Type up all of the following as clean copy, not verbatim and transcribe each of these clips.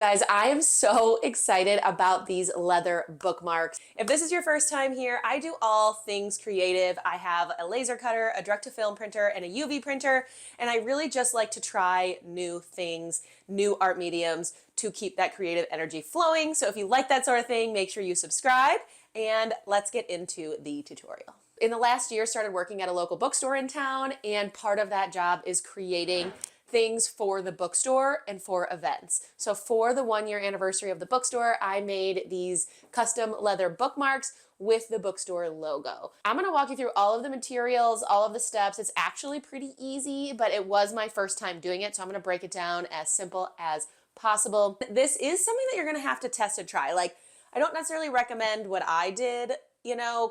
Guys, I am so excited about these leather bookmarks. If this is your first time here, I do all things creative. I have a laser cutter, a direct-to-film printer, and a UV printer, and I really just like to try new things, new art mediums to keep that creative energy flowing. So if you like that sort of thing, make sure you subscribe, and let's get into the tutorial. In the last year, started working at a local bookstore in town, and part of that job is creating things for the bookstore and for events. So for the 1 year anniversary of the bookstore, I made these custom leather bookmarks with the bookstore logo. I'm gonna walk you through all of the materials, all of the steps. It's actually pretty easy, but it was my first time doing it, so I'm gonna break it down as simple as possible. This is something that you're gonna have to test and try. Like, I don't necessarily recommend what I did,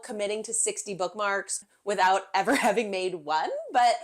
committing to 60 bookmarks without ever having made one, but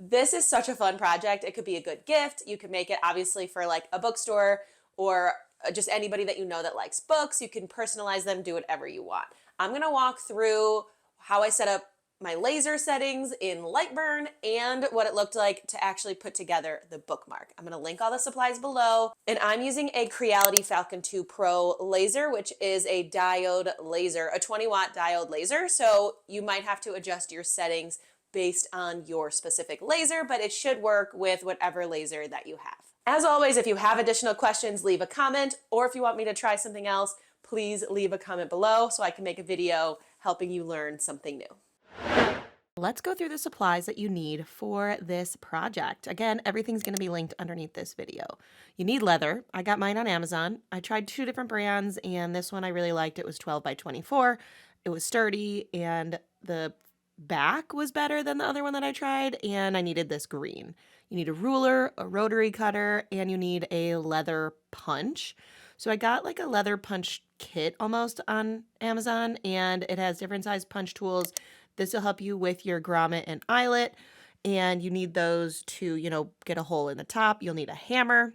this is such a fun project. It could be a good gift. You could make it obviously for like a bookstore or just anybody that you know that likes books. You can personalize them, do whatever you want. I'm gonna walk through how I set up my laser settings in Lightburn and what it looked like to actually put together the bookmark. I'm gonna link all the supplies below, and I'm using a Creality Falcon 2 Pro laser, which is a diode laser, a 20-watt diode laser. So you might have to adjust your settings based on your specific laser, but it should work with whatever laser that you have. As always, if you have additional questions, leave a comment, or if you want me to try something else, please leave a comment below so I can make a video helping you learn something new. Let's go through the supplies that you need for this project. Again, everything's going to be linked underneath this video. You need leather. I got mine on Amazon. I tried 2 different brands, and this one I really liked. It was 12 by 24. It was sturdy, and the back was better than the other one that I tried, and I needed this green. You need a ruler, a rotary cutter, and you need a leather punch. So I got like a leather punch kit almost on Amazon, and it has different size punch tools. This will help you with your grommet and eyelet, and you need those to, get a hole in the top. You'll need a hammer.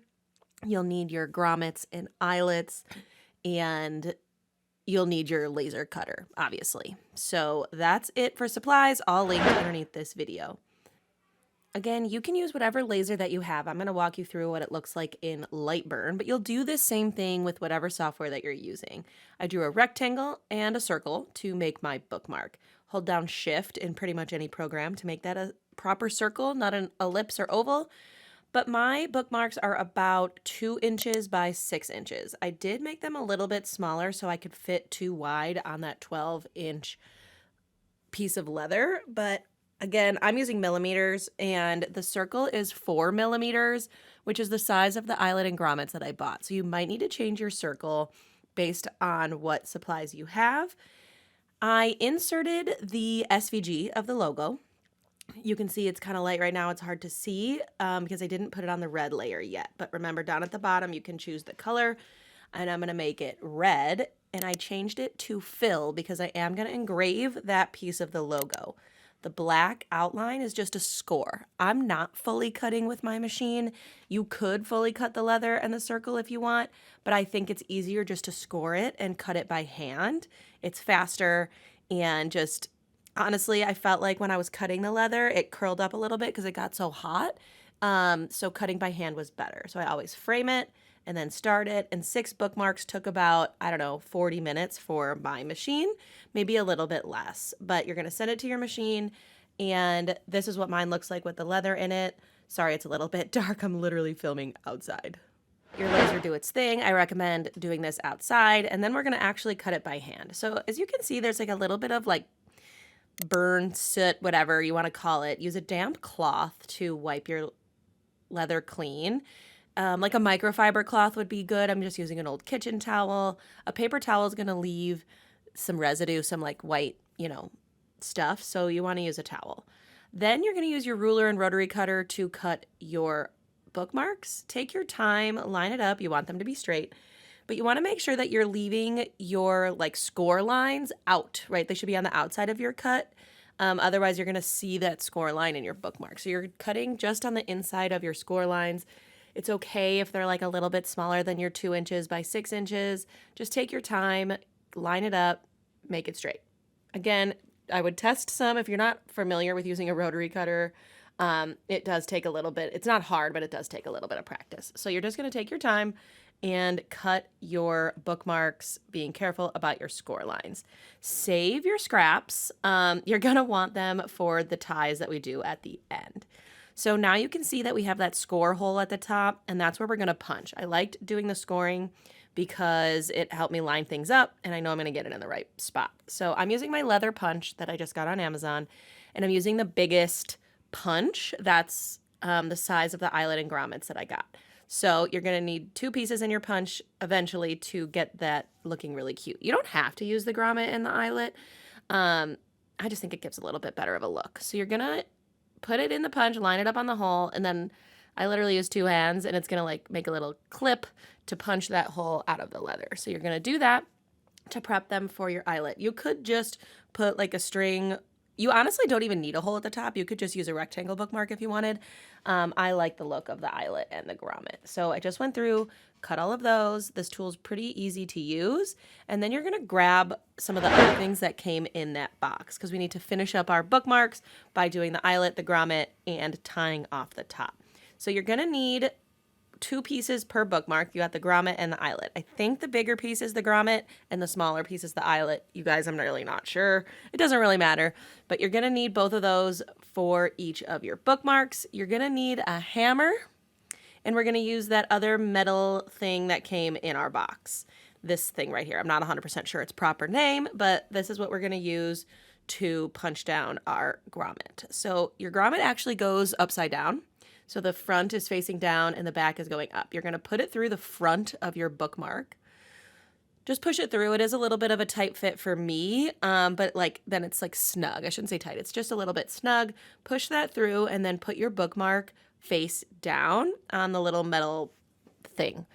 You'll need your grommets and eyelets, and you'll need your laser cutter, obviously. So that's it for supplies, all linked underneath this video. Again, you can use whatever laser that you have. I'm going to walk you through what it looks like in Lightburn, but you'll do the same thing with whatever software that you're using. I drew a rectangle and a circle to make my bookmark. Hold down Shift in pretty much any program to make that a proper circle, not an ellipse or oval. But my bookmarks are about 2 inches by 6 inches. I did make them a little bit smaller so I could fit too wide on that 12-inch piece of leather. But again, I'm using millimeters, and the circle is 4 millimeters, which is the size of the eyelet and grommets that I bought. So you might need to change your circle based on what supplies you have. I inserted the SVG of the logo. You can see it's kind of light right now. It's hard to see because I didn't put it on the red layer yet. But remember, down at the bottom, you can choose the color. And I'm going to make it red. And I changed it to fill because I am going to engrave that piece of the logo. The black outline is just a score. I'm not fully cutting with my machine. You could fully cut the leather and the circle if you want, but I think it's easier just to score it and cut it by hand. It's faster, and just honestly, I felt like when I was cutting the leather, it curled up a little bit because it got so hot. So cutting by hand was better. So I always frame it and then start it. And 6 bookmarks took about, 40 minutes for my machine, maybe a little bit less. But you're going to send it to your machine, and this is what mine looks like with the leather in it. Sorry, it's a little bit dark. I'm literally filming outside. Your laser do its thing. I recommend doing this outside, and then we're going to actually cut it by hand. So as you can see, there's like a little bit of like burn, soot, whatever you want to call it. Use a damp cloth to wipe your leather clean. Like a microfiber cloth would be good. I'm just using an old kitchen towel. A paper towel is going to leave some residue, some like white, stuff. So you want to use a towel. Then you're going to use your ruler and rotary cutter to cut your bookmarks. Take your time, line it up. You want them to be straight, but you want to make sure that you're leaving your like score lines out, right? They should be on the outside of your cut. Otherwise, you're going to see that score line in your bookmark. So you're cutting just on the inside of your score lines. It's okay if they're like a little bit smaller than your 2 inches by 6 inches. Just take your time, line it up, make it straight. Again, I would test some if you're not familiar with using a rotary cutter. It does take a little bit. It's not hard, but it does take a little bit of practice. So you're just going to take your time and cut your bookmarks, being careful about your score lines. Save your scraps. You're going to want them for the ties that we do at the end. So now you can see that we have that score hole at the top, and that's where we're going to punch. I liked doing the scoring because it helped me line things up, and I know I'm going to get it in the right spot. So I'm using my leather punch that I just got on Amazon, and I'm using the biggest punch. That's the size of the eyelet and grommets that I got. So you're going to need 2 pieces in your punch eventually to get that looking really cute. You don't have to use the grommet and the eyelet. I just think it gives a little bit better of a look. So you're going to put it in the punch, line it up on the hole, and then I literally use 2 hands, and it's going to like make a little clip to punch that hole out of the leather. So you're going to do that to prep them for your eyelet. You could just put like a string. You honestly don't even need a hole at the top. You could just use a rectangle bookmark if you wanted. I like the look of the eyelet and the grommet. So I just went through, cut all of those. This tool's pretty easy to use. And then you're going to grab some of the other things that came in that box because we need to finish up our bookmarks by doing the eyelet, the grommet, and tying off the top. So you're going to need 2 pieces per bookmark. You got the grommet and the eyelet. I think the bigger piece is the grommet and the smaller piece is the eyelet. You guys, I'm really not sure. It doesn't really matter, but you're going to need both of those for each of your bookmarks. You're going to need a hammer, and we're going to use that other metal thing that came in our box. This thing right here. I'm not 100% sure its proper name, but this is what we're going to use to punch down our grommet. So your grommet actually goes upside down. So the front is facing down and the back is going up. You're going to put it through the front of your bookmark. Just push it through. It is a little bit of a tight fit for me, but like then it's like snug. I shouldn't say tight. It's just a little bit snug. Push that through and then put your bookmark face down on the little metal thing.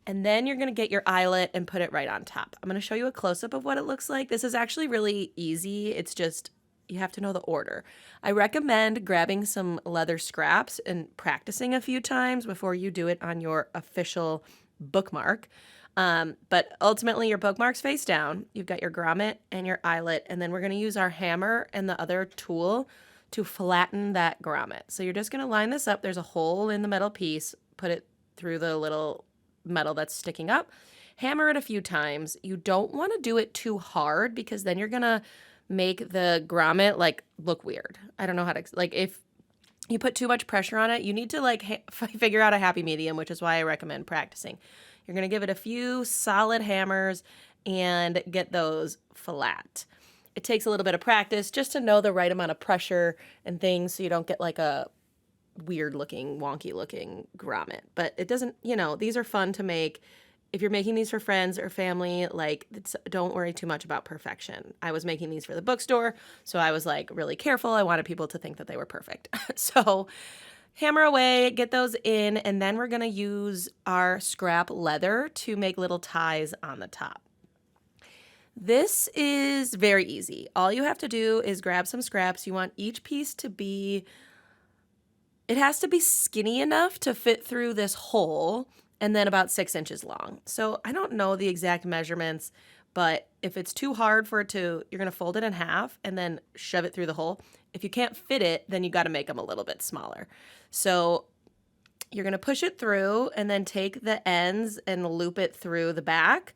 And then you're going to get your eyelet and put it right on top. I'm going to show you a close-up of what it looks like. This is actually really easy. It's just you have to know the order. I recommend grabbing some leather scraps and practicing a few times before you do it on your official bookmark. But ultimately your bookmark's face down. You've got your grommet and your eyelet, and then we're going to use our hammer and the other tool to flatten that grommet. So you're just going to line this up. There's a hole in the metal piece. Put it through the little metal that's sticking up. Hammer it a few times. You don't want to do it too hard because then you're going to make the grommet like look weird. I don't know how to, like if you put too much pressure on it, you need to like figure out a happy medium, which is why I recommend practicing. You're going to give it a few solid hammers and get those flat. It takes a little bit of practice just to know the right amount of pressure and things so you don't get like a weird looking, wonky looking grommet. But it doesn't, these are fun to make. If you're making these for friends or family, like don't worry too much about perfection. I was making these for the bookstore, so I was like really careful. I wanted people to think that they were perfect. So hammer away, get those in, and then we're going to use our scrap leather to make little ties on the top. This is very easy. All you have to do is grab some scraps. You want each piece to be, it has to be skinny enough to fit through this hole and then about 6 inches long. So I don't know the exact measurements, but if it's too hard for it to, you're going to fold it in half and then shove it through the hole. If you can't fit it, then you got to make them a little bit smaller. So you're going to push it through and then take the ends and loop it through the back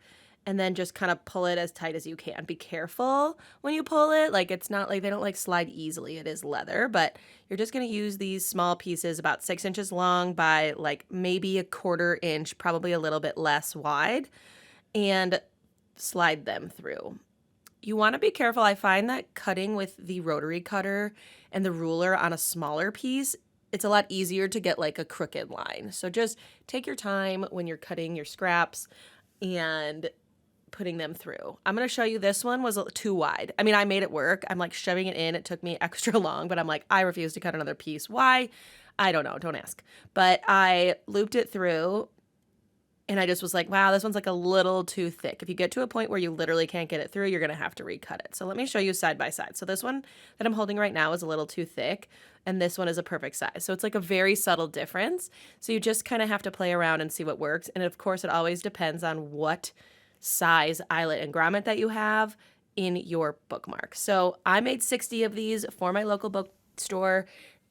and then just kind of pull it as tight as you can. Be careful when you pull it. Like it's not like they don't like slide easily. It is leather, but you're just going to use these small pieces about 6 inches long by like maybe a 1/4 inch, probably a little bit less wide, and slide them through. You want to be careful. I find that cutting with the rotary cutter and the ruler on a smaller piece, it's a lot easier to get like a crooked line. So just take your time when you're cutting your scraps and putting them through. I'm going to show you this one was too wide. I mean, I made it work. I'm like shoving it in. It took me extra long, but I'm like, I refuse to cut another piece. Why? I don't know. Don't ask. But I looped it through and I just was like, wow, this one's like a little too thick. If you get to a point where you literally can't get it through, you're going to have to recut it. So let me show you side by side. So this one that I'm holding right now is a little too thick and this one is a perfect size. So it's like a very subtle difference. So you just kind of have to play around and see what works. And of course, it always depends on what size eyelet and grommet that you have in your bookmark. So I made 60 of these for my local bookstore.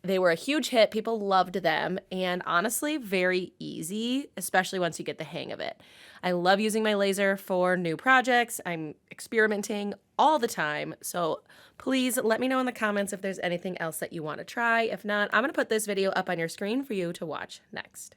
They were a huge hit. People loved them, and honestly, very easy, especially once you get the hang of it. I love using my laser for new projects. I'm experimenting all the time, so please let me know in the comments if there's anything else that you want to try. If not, I'm going to put this video up on your screen for you to watch next.